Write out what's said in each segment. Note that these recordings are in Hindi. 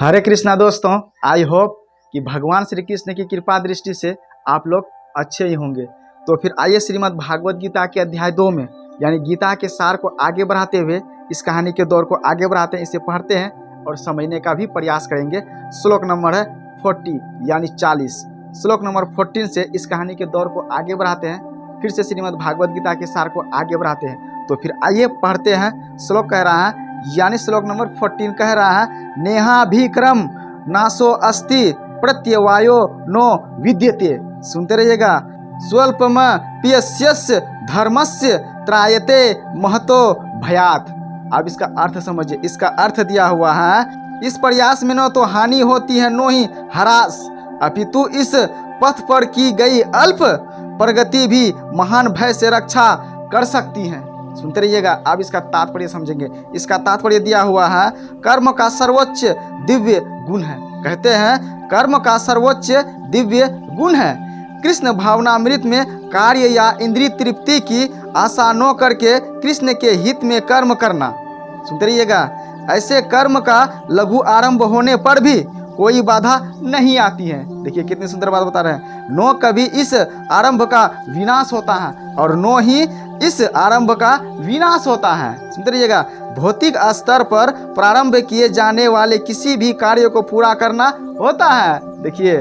हरे कृष्णा दोस्तों, आई होप कि भगवान श्री कृष्ण की कृपा दृष्टि से आप लोग अच्छे ही होंगे। तो फिर आइए श्रीमद् भागवत गीता के अध्याय 2 में यानी गीता के सार को आगे बढ़ाते हुए इस कहानी के दौर को आगे बढ़ाते हैं, इसे पढ़ते हैं और समझने का भी प्रयास करेंगे। श्लोक नंबर है 40 यानी 40। श्लोक नंबर 14 से इस कहानी के दौर को आगे बढ़ाते हैं, फिर से श्रीमद् भागवत गीता के सार को आगे बढ़ाते हैं। तो फिर आइए पढ़ते हैं। श्लोक कह रहा है यानी श्लोक नंबर 14 कह रहा है, नेहाभिक्रम नाशो अस्ति प्रत्यवायो नो विद्यते। सुनते रहिएगा। स्वल्पम पियस्यस्य धर्मस्य त्रायते महतो भयात। अब इसका अर्थ समझिए। इसका अर्थ दिया हुआ है, इस प्रयास में न तो हानि होती है नो ही ह्रास, अपितु इस पथ पर की गई अल्प प्रगति भी महान भय से रक्षा कर सकती है। सुनते रहिएगा। अब इसका तात्पर्य समझेंगे। इसका तात्पर्य दिया हुआ है, कर्म का सर्वोच्च दिव्य गुण है। कहते हैं कर्म का सर्वोच्च दिव्य गुण है। कृष्ण भावनामृत में कार्य या इंद्रिय तृप्ति की आशा न करके कृष्ण के हित में कर्म करना। सुनते रहिएगा। ऐसे कर्म का लघु आरंभ होने पर भी कोई बाधा नहीं आती है। देखिए कितनी सुंदर बात बता रहे हैं। नो कभी इस आरंभ का विनाश होता है और नो ही इस आरंभ का विनाश होता है। सुनते रहिएगा। भौतिक स्तर पर प्रारंभ किए जाने वाले किसी भी कार्य को पूरा करना होता है। देखिए,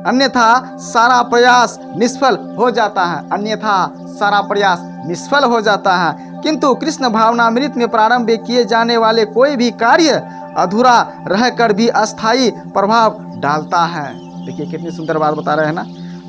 अन्यथा सारा प्रयास निष्फल हो जाता है। अन्यथा सारा प्रयास निष्फल हो जाता है। किंतु कृष्ण भावनामृत में प्रारंभ किए जाने वाले कोई भी कार्य अधूरा रहकर भी अस्थायी प्रभाव डालता है। देखिए कितनी सुंदर बात बता रहे हैं ना।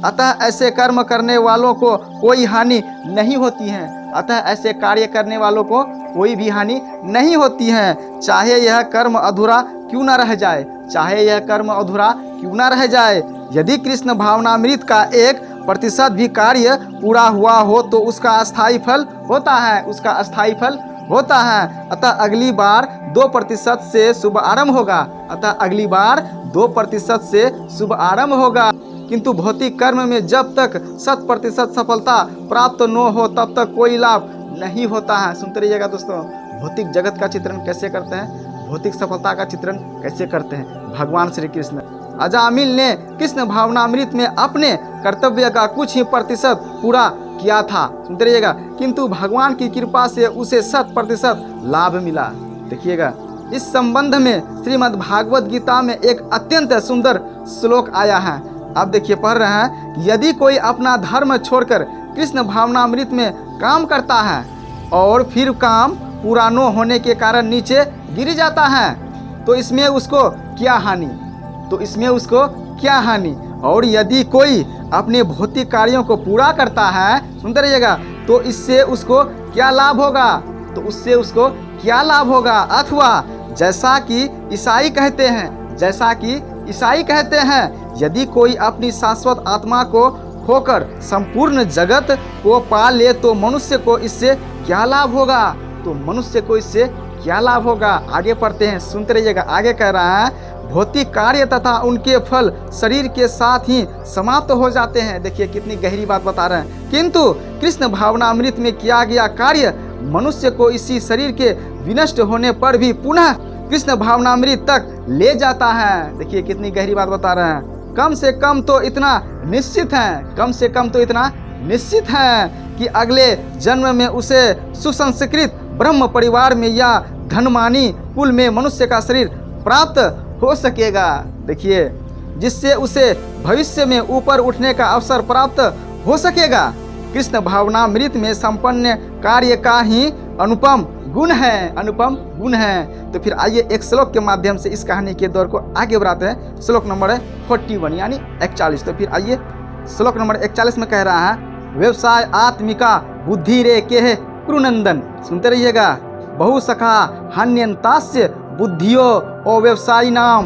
अतः ऐसे कर्म करने वालों को कोई हानि नहीं होती है। अतः ऐसे कार्य करने वालों को कोई भी हानि नहीं होती है, चाहे यह कर्म अधूरा क्यों न रह जाए। चाहे यह कर्म अधूरा क्यों न रह जाए। यदि कृष्ण भावनामृत का 1% भी कार्य पूरा हुआ हो तो उसका अस्थायी फल होता है। उसका अस्थायी फल होता है। अतः अगली बार 2% से शुभ आरंभ होगा। अतः अगली बार 2% से शुभ आरंभ होगा। किंतु भौतिक कर्म में जब तक 100% सफलता प्राप्त न हो तब तक कोई लाभ नहीं होता है। सुनते रहिएगा दोस्तों। भौतिक जगत का चित्रण कैसे करते हैं, भौतिक सफलता का चित्रण कैसे करते हैं भगवान श्री कृष्ण। अजामिल ने कृष्ण भावनामृत में अपने कर्तव्य का कुछ ही प्रतिशत पूरा किया था। सुनते रहिएगा। किंतु भगवान की कृपा से उसे 100% लाभ मिला। देखिएगा, इस संबंध में श्रीमद् भागवत गीता में एक अत्यंत सुंदर श्लोक आया है। अब देखिए पढ़ रहे हैं, यदि कोई अपना धर्म छोड़कर कृष्ण भावनामृत में काम करता है और फिर काम पूरा न होने के कारण नीचे गिर जाता है तो इसमें उसको क्या हानि। तो इसमें उसको क्या हानि। और यदि कोई अपने भौतिक कार्यों को पूरा करता है, सुनते रहिएगा, तो इससे उसको क्या लाभ होगा। तो उससे उसको क्या लाभ होगा। अथवा जैसा कि ईसाई कहते हैं, यदि कोई अपनी शाश्वत आत्मा को खोकर संपूर्ण जगत को पा ले तो मनुष्य को इससे क्या लाभ होगा। तो मनुष्य को इससे क्या लाभ होगा। आगे पढ़ते हैं, सुनते रहिएगा। आगे कह रहा है, भौतिक कार्य तथा उनके फल शरीर के साथ ही समाप्त हो जाते हैं। देखिए कितनी गहरी बात बता रहे हैं। किंतु कृष्ण भावनामृत में किया गया कार्य मनुष्य को इसी शरीर के विनष्ट होने पर भी पुनः कृष्ण भावनामृत तक ले जाता है। देखिए कितनी गहरी बात बता रहे हैं। कम से कम तो इतना निश्चित है कि अगले जन्म में उसे सुसंस्कृत ब्रह्म परिवार में या धनमानी कुल में मनुष्य का शरीर प्राप्त हो सकेगा। देखिए, जिससे उसे भविष्य में ऊपर उठने का अवसर प्राप्त हो सकेगा। कृष्ण भावनामृत में संपन्न कार्य का ही अनुपम गुण है। तो फिर आइए एक श्लोक के माध्यम से इस कहानी के दौर को आगे बढ़ाते हैं। श्लोक नंबर 41 यानी 41। तो फिर आइए श्लोक नंबर 41 में कह रहा है, व्यवसाय आत्मिका बुद्धि रे के कुरुनंदन। सुनते रहिएगा। बहु सखा हन्यंतास्य बुद्धियो ओ व्यवसायी नाम।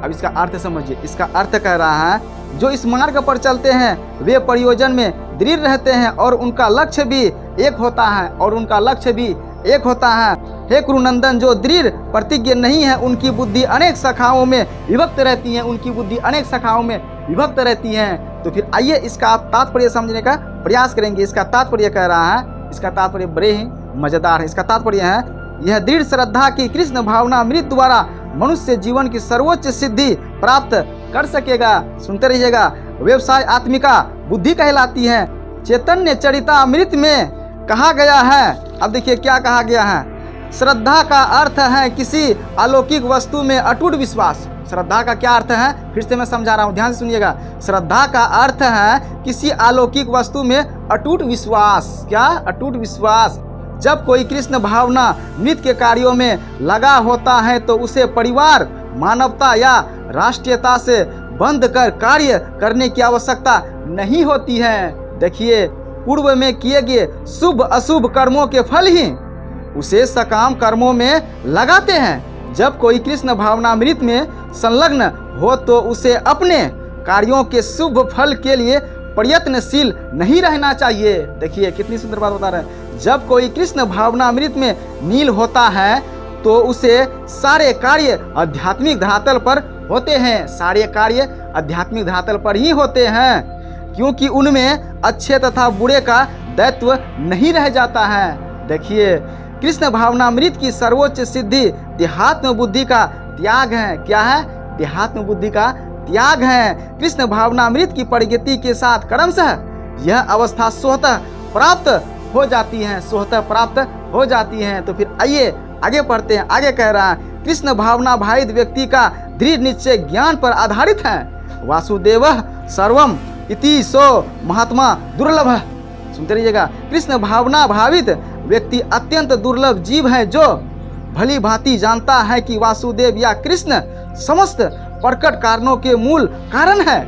अब इसका अर्थ समझिए। इसका अर्थ कह रहा है, जो इस मार्ग पर चलते हैं वे प्रयोजन में दृढ़ रहते हैं और उनका लक्ष्य भी एक होता है। हे कुरुनंदन, जो दृढ़ प्रतिज्ञ नहीं है उनकी बुद्धि अनेक शाखाओं में विभक्त रहती हैं। तो फिर आइए इसका तात्पर्य समझने का प्रयास करेंगे। इसका तात्पर्य कह रहा है, इसका तात्पर्य बड़े ही मजेदार है। इसका तात्पर्य है, यह दृढ़ श्रद्धा की कृष्ण भावनामृत द्वारा मनुष्य जीवन की सर्वोच्च सिद्धि प्राप्त कर सकेगा। सुनते रहिएगा। व्यवसाय आत्मिका बुद्धि कहलाती है। चैतन्य चरितामृत में कहा गया है, अब देखिए क्या कहा गया है। श्रद्धा का अर्थ है किसी अलौकिक वस्तु में अटूट विश्वास। श्रद्धा का क्या अर्थ है, फिर से मैं समझा रहा हूँ, ध्यान से सुनिएगा। श्रद्धा का अर्थ है किसी अलौकिक वस्तु में अटूट विश्वास। क्या? अटूट विश्वास। जब कोई कृष्ण भावना मृत के कार्यों में लगा होता है तो उसे परिवार, मानवता या राष्ट्रीयता से बंध कर कार्य करने की आवश्यकता नहीं होती है। देखिए, पूर्व में किए गए शुभ अशुभ कर्मों के फल ही उसे सकाम कर्मों में लगाते हैं। जब कोई कृष्ण भावनामृत में संलग्न हो तो उसे अपने कार्यों के शुभ फल के लिए प्रयत्नशील नहीं रहना चाहिए। देखिए कितनी सुंदर बात बता रहे हैं। जब कोई कृष्ण भावनामृत में नील होता है तो उसे सारे कार्य आध्यात्मिक धरातल पर होते हैं। सारे कार्य आध्यात्मिक धरातल पर ही होते हैं, क्योंकि उनमें अच्छे तथा बुरे का दायित्व नहीं रह जाता है। देखिए, कृष्ण भावनामृत की सर्वोच्च सिद्धि देहात्म बुद्धि का त्याग है। क्या है? देहात्म बुद्धि का त्याग है। कृष्ण भावनामृत की प्रगति के साथ क्रमशः यह अवस्था स्वतः प्राप्त हो जाती है। स्वतः प्राप्त हो जाती है। तो फिर आइए आगे पढ़ते हैं। आगे कह रहा है, कृष्ण भावना भावित व्यक्ति का दृढ़ निश्चय ज्ञान पर आधारित है। वासुदेवः सर्वम इति सो महात्मा दुर्लभ। सुनते रहिएगा। कृष्ण भावना भावित व्यक्ति अत्यंत दुर्लभ जीव है जो भली भांति जानता है कि वासुदेव या कृष्ण समस्त प्रकट कारणों के मूल कारण है।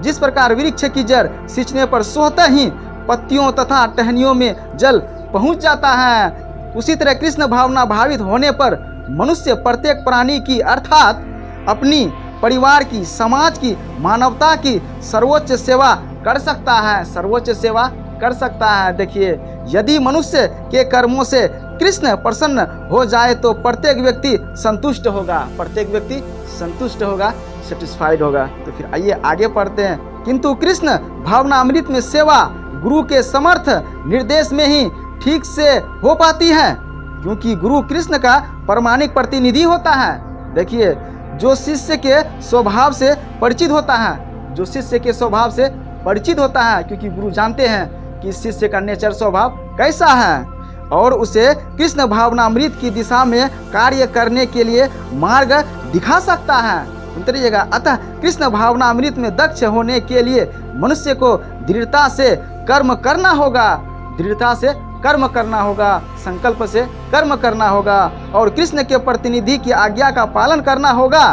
जिस प्रकार वृक्ष की जड़ सिंचने पर स्वतः ही पत्तियों तथा टहनियों में जल पहुंच जाता है, उसी तरह कृष्ण भावना भावित होने पर मनुष्य प्रत्येक प्राणी की अर्थात अपनी, परिवार की, समाज की, मानवता की सर्वोच्च सेवा कर सकता है। सर्वोच्च सेवा कर सकता है। देखिए, यदि मनुष्य के कर्मों से कृष्ण प्रसन्न हो जाए तो प्रत्येक व्यक्ति संतुष्ट होगा। प्रत्येक व्यक्ति संतुष्ट होगा, सेटिस्फाइड होगा। तो फिर आइए आगे पढ़ते हैं। किंतु कृष्ण भावनामृत में सेवा गुरु के समर्थ निर्देश में ही ठीक से हो पाती है, क्योंकि गुरु कृष्ण का प्रामाणिक प्रतिनिधि होता है। देखिए, जो शिष्य के स्वभाव से परिचित होता है, जो शिष्य के स्वभाव से परिचित होता है, क्योंकि गुरु जानते हैं कि शिष्य का नेचर, स्वभाव कैसा है, और उसे कृष्ण भावनामृत की दिशा में कार्य करने के लिए मार्ग दिखा सकता है। सुनते रहिएगा। अतः कृष्ण भावनामृत में दक्ष होने के लिए मनुष्य को दृढ़ता से कर्म करना होगा। दृढ़ता से कर्म करना होगा, संकल्प से कर्म करना होगा, और कृष्ण के प्रतिनिधि की आज्ञा का पालन करना होगा।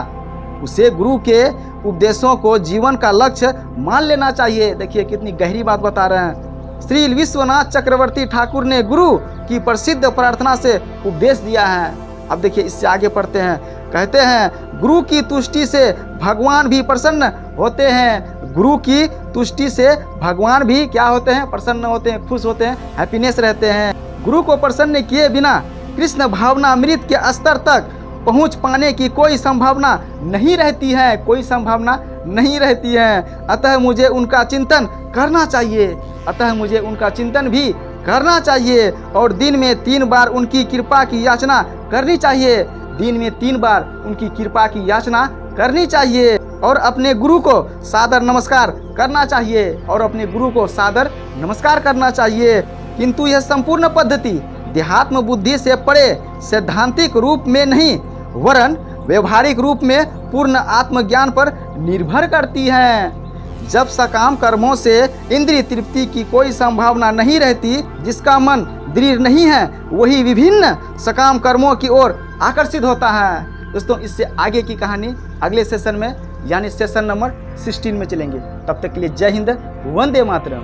उसे गुरु के उपदेशों को जीवन का लक्ष्य मान लेना चाहिए। देखिए कितनी गहरी बात बता रहे हैं। श्री विश्वनाथ चक्रवर्ती ठाकुर ने गुरु की प्रसिद्ध प्रार्थना से उपदेश दिया है। अब देखिए इससे आगे पढ़ते हैं। कहते हैं, गुरु की तुष्टि से भगवान भी प्रसन्न होते हैं। गुरु की तुष्टि से भगवान भी क्या होते हैं? प्रसन्न होते हैं, खुश होते हैं, हैप्पीनेस रहते हैं। गुरु को प्रसन्न किए बिना कृष्ण भावनामृत के स्तर तक पहुंच पाने की कोई संभावना नहीं रहती है। कोई संभावना नहीं रहती है। अतः मुझे उनका चिंतन करना चाहिए। अतः मुझे उनका चिंतन भी करना चाहिए, और दिन में 3 बार उनकी कृपा की याचना करनी चाहिए। दिन में 3 बार उनकी कृपा की याचना करनी चाहिए, और अपने गुरु को सादर नमस्कार करना चाहिए। और अपने गुरु को सादर नमस्कार करना चाहिए। किंतु यह संपूर्ण पद्धति देहात्म बुद्धि से परे सैद्धांतिक रूप में नहीं, वरन व्यवहारिक रूप में पूर्ण आत्मज्ञान पर निर्भर करती है। जब सकाम कर्मों से इंद्रिय तृप्ति की कोई संभावना नहीं रहती, जिसका मन दृढ़ नहीं है, वही विभिन्न सकाम कर्मों की ओर आकर्षित होता है। दोस्तों, इससे आगे की कहानी अगले सेशन में, यानी सेशन नंबर 16 में चलेंगे। तब तक के लिए जय हिंद, वंदे मातरम।